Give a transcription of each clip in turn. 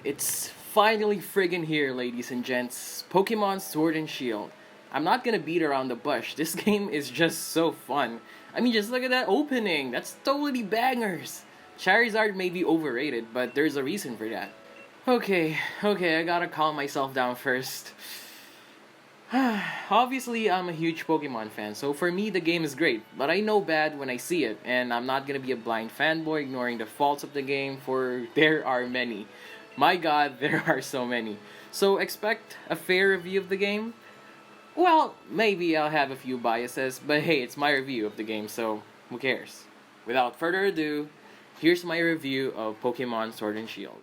It's finally friggin' here, ladies and gents. Pokemon Sword and Shield. I'm not gonna beat around the bush. This game is just so fun. I mean, just look at that opening. That's totally bangers. Charizard may be overrated, but there's a reason for that. Okay, I gotta calm myself down first. Obviously, I'm a huge Pokemon fan, so for me, the game is great. But I know bad when I see it, and I'm not gonna be a blind fanboy ignoring the faults of the game, for there are many. My god, there are so many. So expect a fair review of the game? Well, maybe I'll have a few biases, but hey, it's my review of the game, so who cares? Without further ado, here's my review of Pokemon Sword and Shield.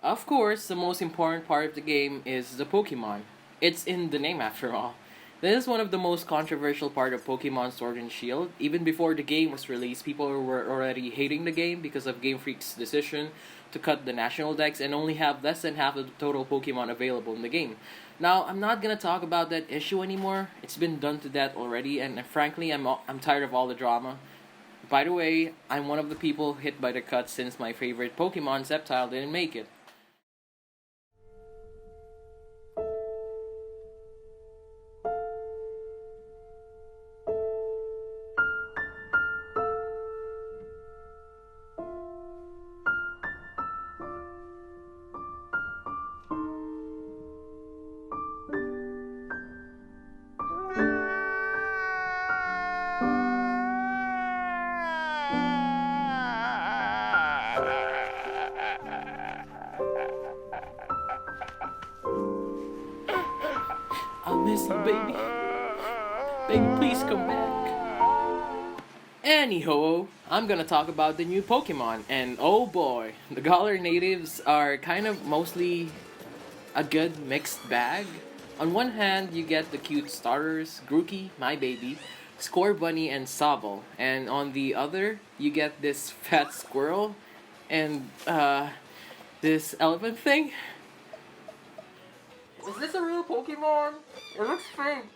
Of course, the most important part of the game is the Pokemon. It's in the name after all. This is one of the most controversial part of Pokemon Sword and Shield. Even before the game was released, people were already hating the game because of Game Freak's decision to cut the national dex and only have less than half of the total Pokemon available in the game. Now, I'm not gonna talk about that issue anymore. It's been done to death already, and frankly, I'm tired of all the drama. By the way, I'm one of the people hit by the cut since my favorite Pokemon Sceptile didn't make it. I miss you, baby. Baby, please come back. Anyhow, I'm gonna talk about the new Pokemon, and oh boy, the Galar natives are kind of mostly a good mixed bag. On one hand, you get the cute starters, Grookey, my baby, Scorbunny, and Sobble, and on the other, you get this fat squirrel and this elephant thing. Is this a real Pokemon? It looks fake.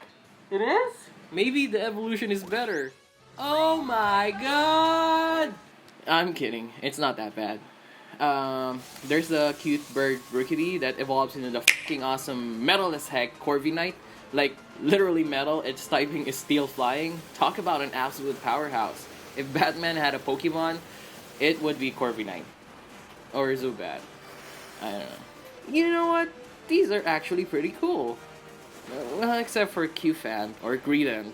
It is? Maybe the evolution is better. Oh my god! I'm kidding. It's not that bad. There's the cute bird Rookity that evolves into the fucking awesome metal as heck Corviknight. Like, literally metal, its typing is steel flying. Talk about an absolute powerhouse. If Batman had a Pokemon, it would be Corviknight. Or Zubat. I don't know. You know what? These are actually pretty cool. Well, except for Q-Fan or Greedent.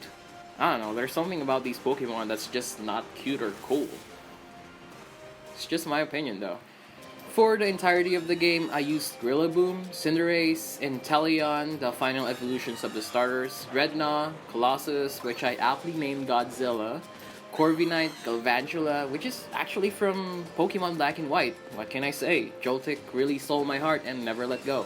I don't know, there's something about these Pokemon that's just not cute or cool. It's just my opinion though. For the entirety of the game, I used Rillaboom, Cinderace, Inteleon, the final evolutions of the starters, Rednaw, Colossus, which I aptly named Godzilla, Corviknight, Galvantula, which is actually from Pokemon Black and White. What can I say? Joltik really stole my heart and never let go.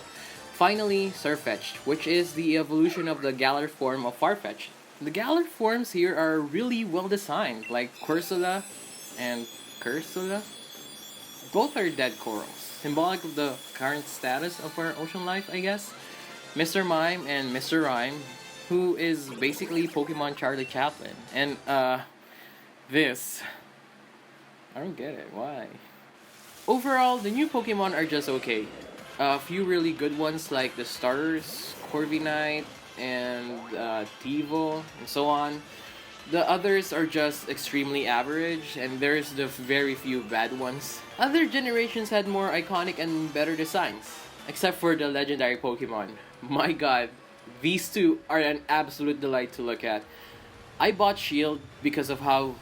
Finally, Sirfetch'd, which is the evolution of the Galar form of Farfetch'd. The Galar forms here are really well designed, like Corsola and Cursula. Both are dead corals, symbolic of the current status of our ocean life, I guess. Mr. Mime and Mr. Rhyme, who is basically Pokemon Charlie Chaplin. And, this. I don't get it, why? Overall, the new Pokemon are just okay. A few really good ones like the starters, Corviknight, and Devo, and so on. The others are just extremely average, and there's the very few bad ones. Other generations had more iconic and better designs, except for the legendary Pokemon. My god, these two are an absolute delight to look at. I bought Shield because of how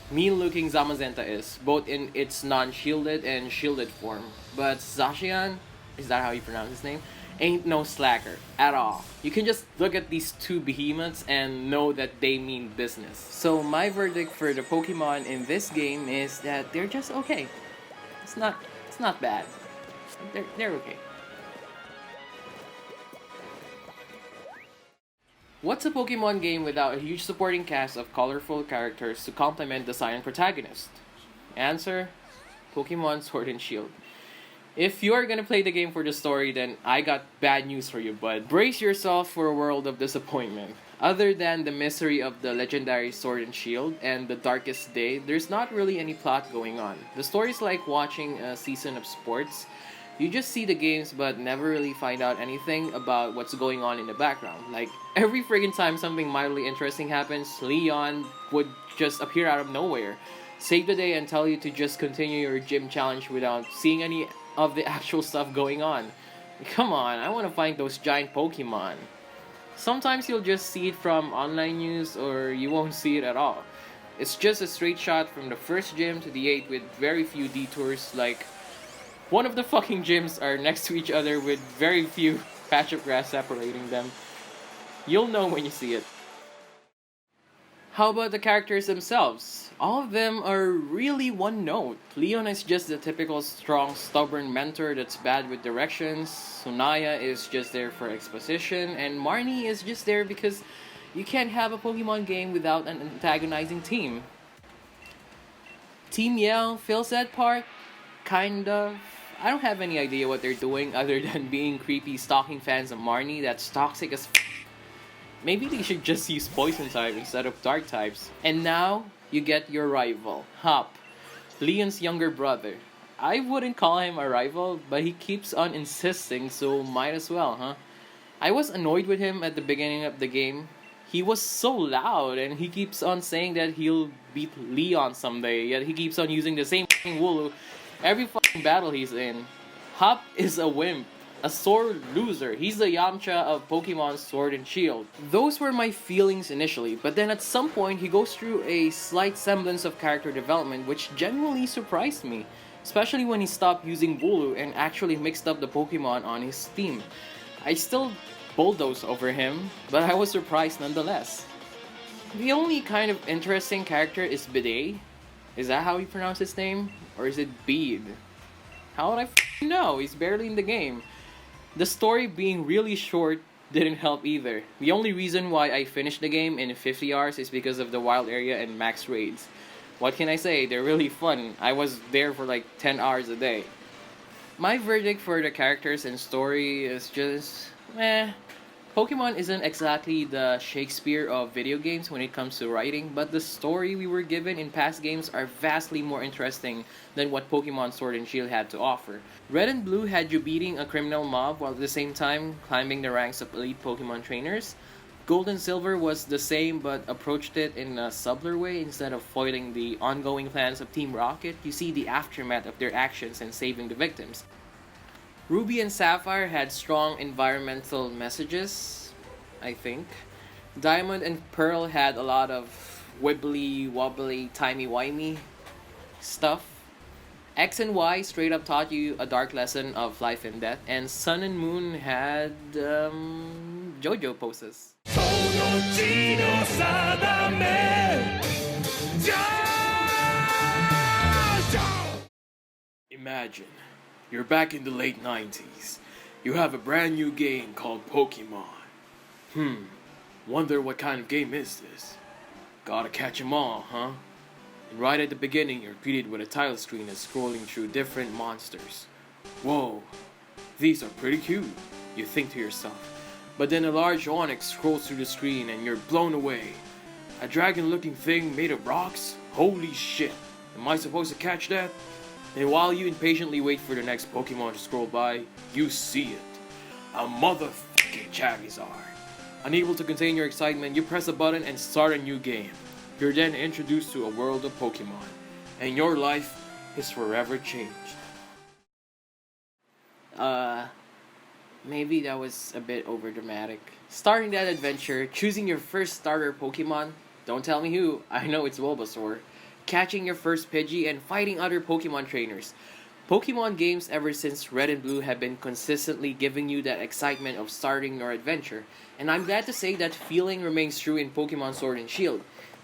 mean-looking Zamazenta is, both in its non-shielded and shielded form. But Zacian, is that how you pronounce his name? Ain't no slacker at all. You can just look at these two behemoths and know that they mean business. So my verdict for the Pokemon in this game is that they're just okay. It's not bad. They're okay. What's a Pokemon game without a huge supporting cast of colorful characters to complement the silent protagonist? Answer: Pokemon Sword and Shield. If you're gonna play the game for the story, then I got bad news for you, bud. Brace yourself for a world of disappointment. Other than the mystery of the legendary Sword and Shield and the Darkest Day, there's not really any plot going on. The story's like watching a season of sports. You just see the games but never really find out anything about what's going on in the background. Like, every friggin' time something mildly interesting happens, Leon would just appear out of nowhere, save the day, and tell you to just continue your gym challenge without seeing any of the actual stuff going on. Come on, I want to find those giant Pokemon. Sometimes you'll just see it from online news or you won't see it at all. It's just a straight shot from the first gym to the 8th with very few detours, like one of the fucking gyms are next to each other with very few patch of grass separating them. You'll know when you see it. How about the characters themselves? All of them are really one note. Leon is just the typical strong, stubborn mentor that's bad with directions. Sonaya is just there for exposition. And Marnie is just there because you can't have a Pokemon game without an antagonizing team. Team Yell fills that part? Kind of. I don't have any idea what they're doing other than being creepy stalking fans of Marnie that's toxic as Maybe they should just use poison type instead of dark types. And now, you get your rival, Hop, Leon's younger brother. I wouldn't call him a rival, but he keeps on insisting, so might as well, huh? I was annoyed with him at the beginning of the game. He was so loud, and he keeps on saying that he'll beat Leon someday, yet he keeps on using the same Wooloo every fucking battle he's in. Hop is a wimp. A sore loser. He's the Yamcha of Pokemon Sword and Shield. Those were my feelings initially, but then at some point he goes through a slight semblance of character development which genuinely surprised me. Especially when he stopped using Wooloo and actually mixed up the Pokemon on his team. I still bulldoze over him, but I was surprised nonetheless. The only kind of interesting character is Bidet. Is that how you pronounce his name? Or is it Bede? How would I know? He's barely in the game. The story being really short didn't help either. The only reason why I finished the game in 50 hours is because of the wild area and max raids. What can I say? They're really fun. I was there for like 10 hours a day. My verdict for the characters and story is just meh. Pokemon isn't exactly the Shakespeare of video games when it comes to writing, but the story we were given in past games are vastly more interesting than what Pokemon Sword and Shield had to offer. Red and Blue had you beating a criminal mob while at the same time climbing the ranks of elite Pokemon trainers. Gold and Silver was the same but approached it in a subtler way. Instead of foiling the ongoing plans of Team Rocket, you see the aftermath of their actions and saving the victims. Ruby and Sapphire had strong environmental messages, I think. Diamond and Pearl had a lot of wibbly wobbly timey-wimey stuff. X and Y straight up taught you a dark lesson of life and death. And Sun and Moon had JoJo poses. Imagine, you're back in the late 90s. You have a brand new game called Pokemon. Wonder what kind of game is this? Gotta catch 'em all, huh? And right at the beginning, you're greeted with a title screen that's scrolling through different monsters. Whoa, these are pretty cute, you think to yourself. But then a large Onix scrolls through the screen and you're blown away. A dragon-looking thing made of rocks? Holy shit, am I supposed to catch that? And while you impatiently wait for the next Pokemon to scroll by, you see it. A motherfucking Charizard. Unable to contain your excitement, you press a button and start a new game. You're then introduced to a world of Pokemon, and your life is forever changed. Maybe that was a bit overdramatic. Starting that adventure, choosing your first starter Pokemon, don't tell me who, I know it's Bulbasaur. Catching your first Pidgey, and fighting other Pokemon trainers. Pokemon games ever since Red and Blue have been consistently giving you that excitement of starting your adventure, and I'm glad to say that feeling remains true in Pokemon Sword and Shield.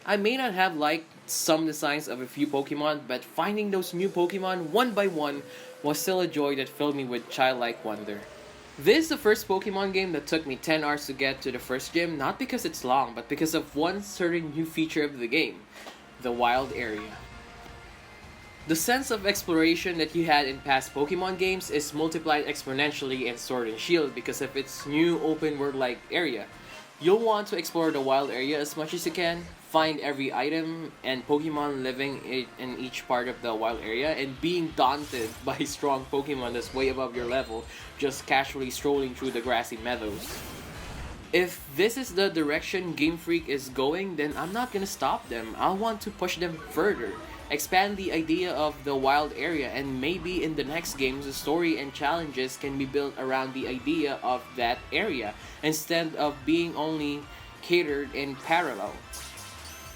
I may not have liked some designs of a few Pokemon, but finding those new Pokemon one by one was still a joy that filled me with childlike wonder. This is the first Pokemon game that took me 10 hours to get to the first gym, not because it's long, but because of one certain new feature of the game, the wild area. The sense of exploration that you had in past Pokemon games is multiplied exponentially in Sword and Shield because of its new open world like area. You'll want to explore the wild area as much as you can, find every item and Pokemon living in each part of the wild area, and being daunted by strong Pokemon that's way above your level, just casually strolling through the grassy meadows. If this is the direction Game Freak is going, then I'm not gonna stop them. I'll want to push them further, expand the idea of the wild area, and maybe in the next games the story and challenges can be built around the idea of that area instead of being only catered in parallel.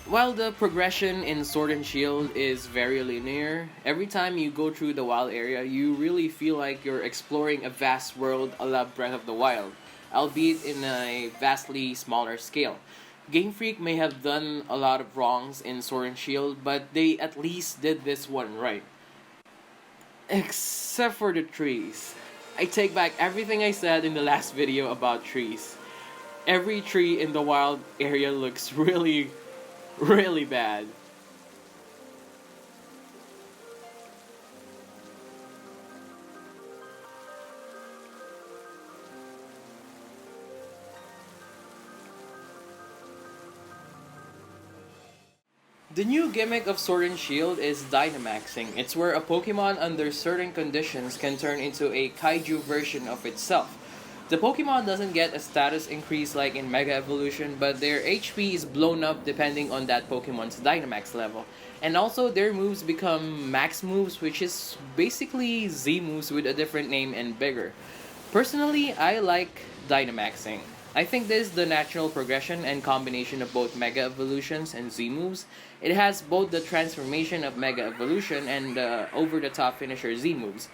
While the progression in Sword and Shield is very linear, every time you go through the wild area, you really feel like you're exploring a vast world a la Breath of the Wild, albeit in a vastly smaller scale. Game Freak may have done a lot of wrongs in Sword and Shield, but they at least did this one right. Except for the trees. I take back everything I said in the last video about trees. Every tree in the wild area looks really bad. The new gimmick of Sword and Shield is Dynamaxing. It's where a Pokemon under certain conditions can turn into a kaiju version of itself. The Pokemon doesn't get a status increase like in Mega Evolution, but their HP is blown up depending on that Pokemon's Dynamax level. And also their moves become max moves, which is basically Z moves with a different name and bigger. Personally, I like Dynamaxing. I think this is the natural progression and combination of both Mega Evolutions and Z moves. It has both the transformation of Mega Evolution and the over-the-top finisher Z moves.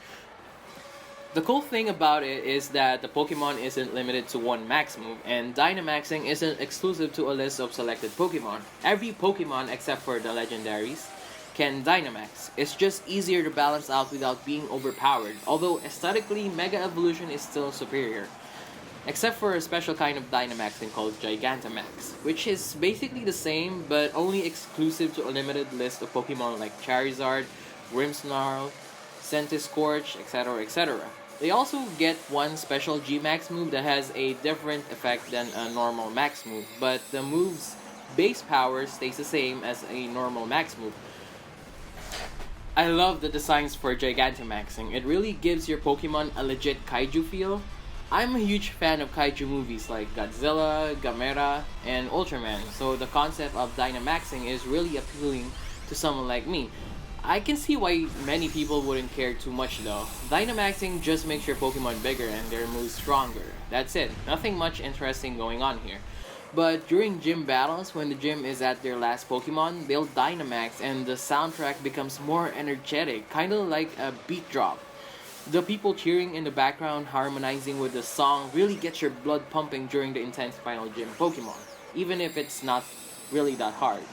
The cool thing about it is that the Pokemon isn't limited to one max move, and Dynamaxing isn't exclusive to a list of selected Pokemon. Every Pokemon except for the legendaries can Dynamax. It's just easier to balance out without being overpowered, although aesthetically Mega Evolution is still superior. Except for a special kind of Dynamaxing called Gigantamax, which is basically the same but only exclusive to a limited list of Pokemon like Charizard, Grimmsnarl, Centiskorch, etc. etc. They also get one special G-Max move that has a different effect than a normal max move, but the move's base power stays the same as a normal max move. I love the designs for Gigantamaxing. It really gives your Pokemon a legit kaiju feel. I'm a huge fan of kaiju movies like Godzilla, Gamera, and Ultraman, so the concept of Dynamaxing is really appealing to someone like me. I can see why many people wouldn't care too much though. Dynamaxing just makes your Pokemon bigger and their moves stronger. That's it, nothing much interesting going on here. But during gym battles, when the gym is at their last Pokemon, they'll Dynamax and the soundtrack becomes more energetic, kinda like a beat drop. The people cheering in the background, harmonizing with the song, really gets your blood pumping during the intense final gym Pokemon, even if it's not really that hard.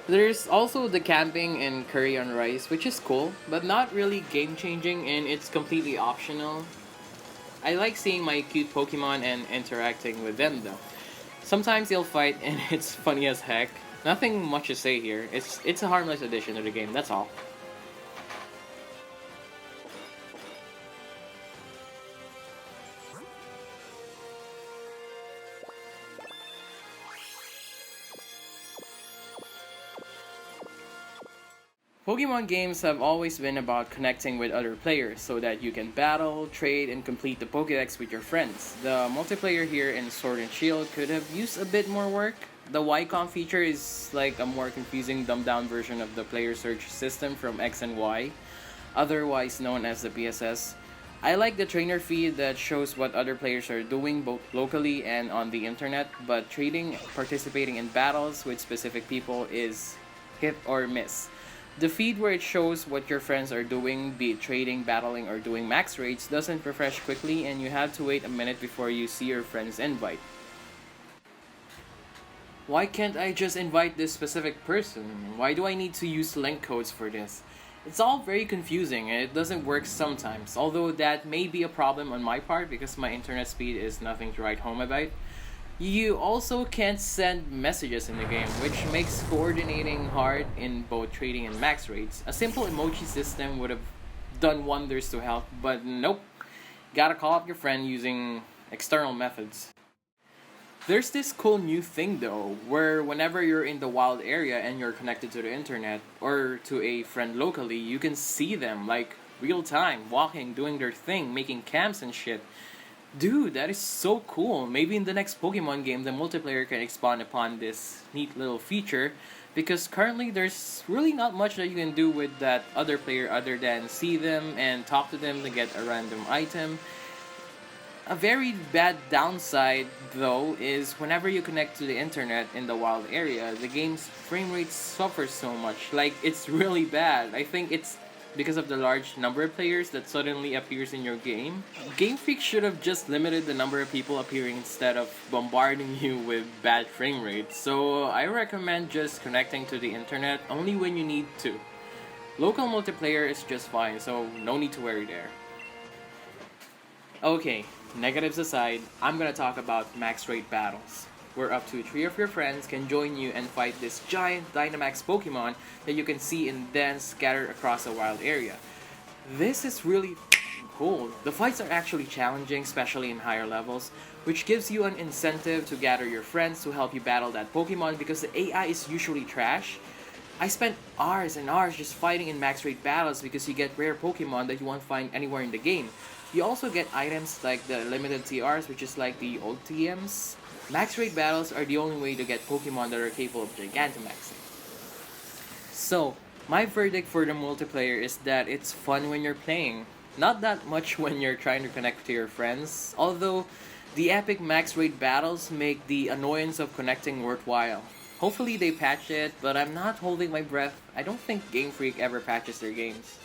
There's also the camping and curry on rice, which is cool, but not really game changing and it's completely optional. I like seeing my cute Pokemon and interacting with them though. Sometimes they'll fight and it's funny as heck. Nothing much to say here. It's a harmless addition to the game, that's all. Pokemon games have always been about connecting with other players so that you can battle, trade, and complete the Pokédex with your friends. The multiplayer here in Sword and Shield could have used a bit more work. The YCOM feature is like a more confusing, dumbed down version of the player search system from X and Y, otherwise known as the PSS. I like the trainer feed that shows what other players are doing both locally and on the internet, but trading, participating in battles with specific people is hit or miss. The feed where it shows what your friends are doing, be it trading, battling, or doing max raids, doesn't refresh quickly and you have to wait a minute before you see your friend's invite. Why can't I just invite this specific person? Why do I need to use link codes for this? It's all very confusing and it doesn't work sometimes, although that may be a problem on my part because my internet speed is nothing to write home about. You also can't send messages in the game, which makes coordinating hard in both trading and max rates. A simple emoji system would have done wonders to help, but nope. Gotta call up your friend using external methods. There's this cool new thing though, where whenever you're in the wild area and you're connected to the internet or to a friend locally, you can see them like real time, walking, doing their thing, making camps and shit. Dude, that is so cool. Maybe in the next Pokemon game, the multiplayer can expand upon this neat little feature because currently there's really not much that you can do with that other player other than see them and talk to them to get a random item. A very bad downside, though, is whenever you connect to the internet in the wild area, the game's frame rate suffers so much. Like, it's really bad. I think it's because of the large number of players that suddenly appears in your game. Game Freak should have just limited the number of people appearing instead of bombarding you with bad frame rates. So I recommend just connecting to the internet only when you need to. Local multiplayer is just fine, so no need to worry there. Okay, negatives aside, I'm gonna talk about max rate battles, where up to 3 of your friends can join you and fight this giant Dynamax Pokemon that you can see in dens scattered across a wild area. This is really cool. The fights are actually challenging, especially in higher levels, which gives you an incentive to gather your friends to help you battle that Pokemon because the AI is usually trash. I spent hours and hours just fighting in max rate battles because you get rare Pokemon that you won't find anywhere in the game. You also get items like the limited TRs, which is like the old TMs. Max rate battles are the only way to get Pokemon that are capable of Gigantamaxing. So, my verdict for the multiplayer is that it's fun when you're playing. Not that much when you're trying to connect to your friends, although the epic max rate battles make the annoyance of connecting worthwhile. Hopefully they patch it, but I'm not holding my breath. I don't think Game Freak ever patches their games.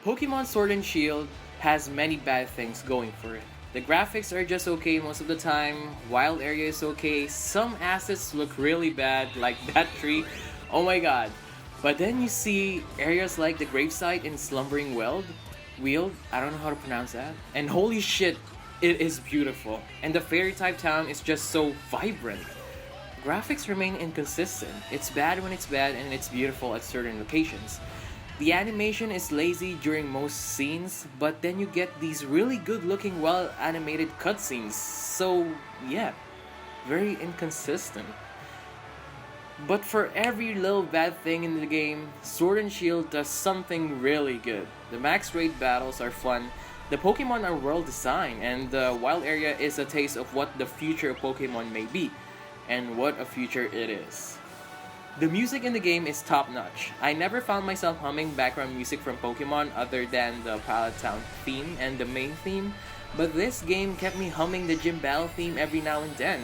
Pokemon Sword and Shield has many bad things going for it. The graphics are just okay most of the time, wild area is okay, some assets look really bad, like that tree, oh my god. But then you see areas like the gravesite in Slumbering Weald, I don't know how to pronounce that, and holy shit, it is beautiful. And the fairy type town is just so vibrant. Graphics remain inconsistent, it's bad when it's bad and it's beautiful at certain locations. The animation is lazy during most scenes, but then you get these really good looking well animated cutscenes, so yeah, very inconsistent. But for every little bad thing in the game, Sword and Shield does something really good. The max rate battles are fun, the Pokemon are well designed, and the wild area is a taste of what the future of Pokemon may be, and what a future it is. The music in the game is top-notch. I never found myself humming background music from Pokemon other than the Pallet Town theme and the main theme, but this game kept me humming the gym battle theme every now and then.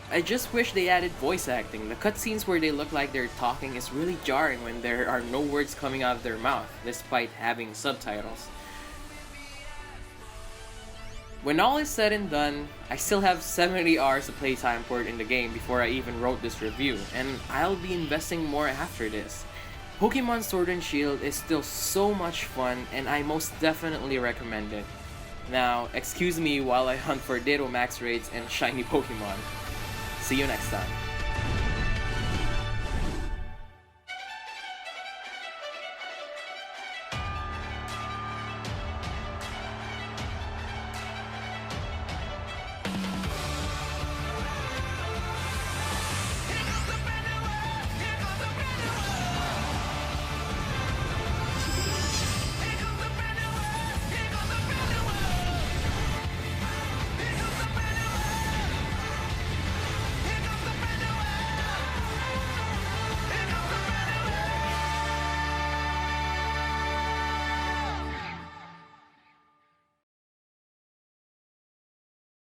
I just wish they added voice acting. The cutscenes where they look like they're talking is really jarring when there are no words coming out of their mouth, despite having subtitles. When all is said and done, I still have 70 hours of playtime for it in the game before I even wrote this review, and I'll be investing more after this. Pokemon Sword and Shield is still so much fun, and I most definitely recommend it. Now, excuse me while I hunt for Ditto max rates and shiny Pokemon. See you next time.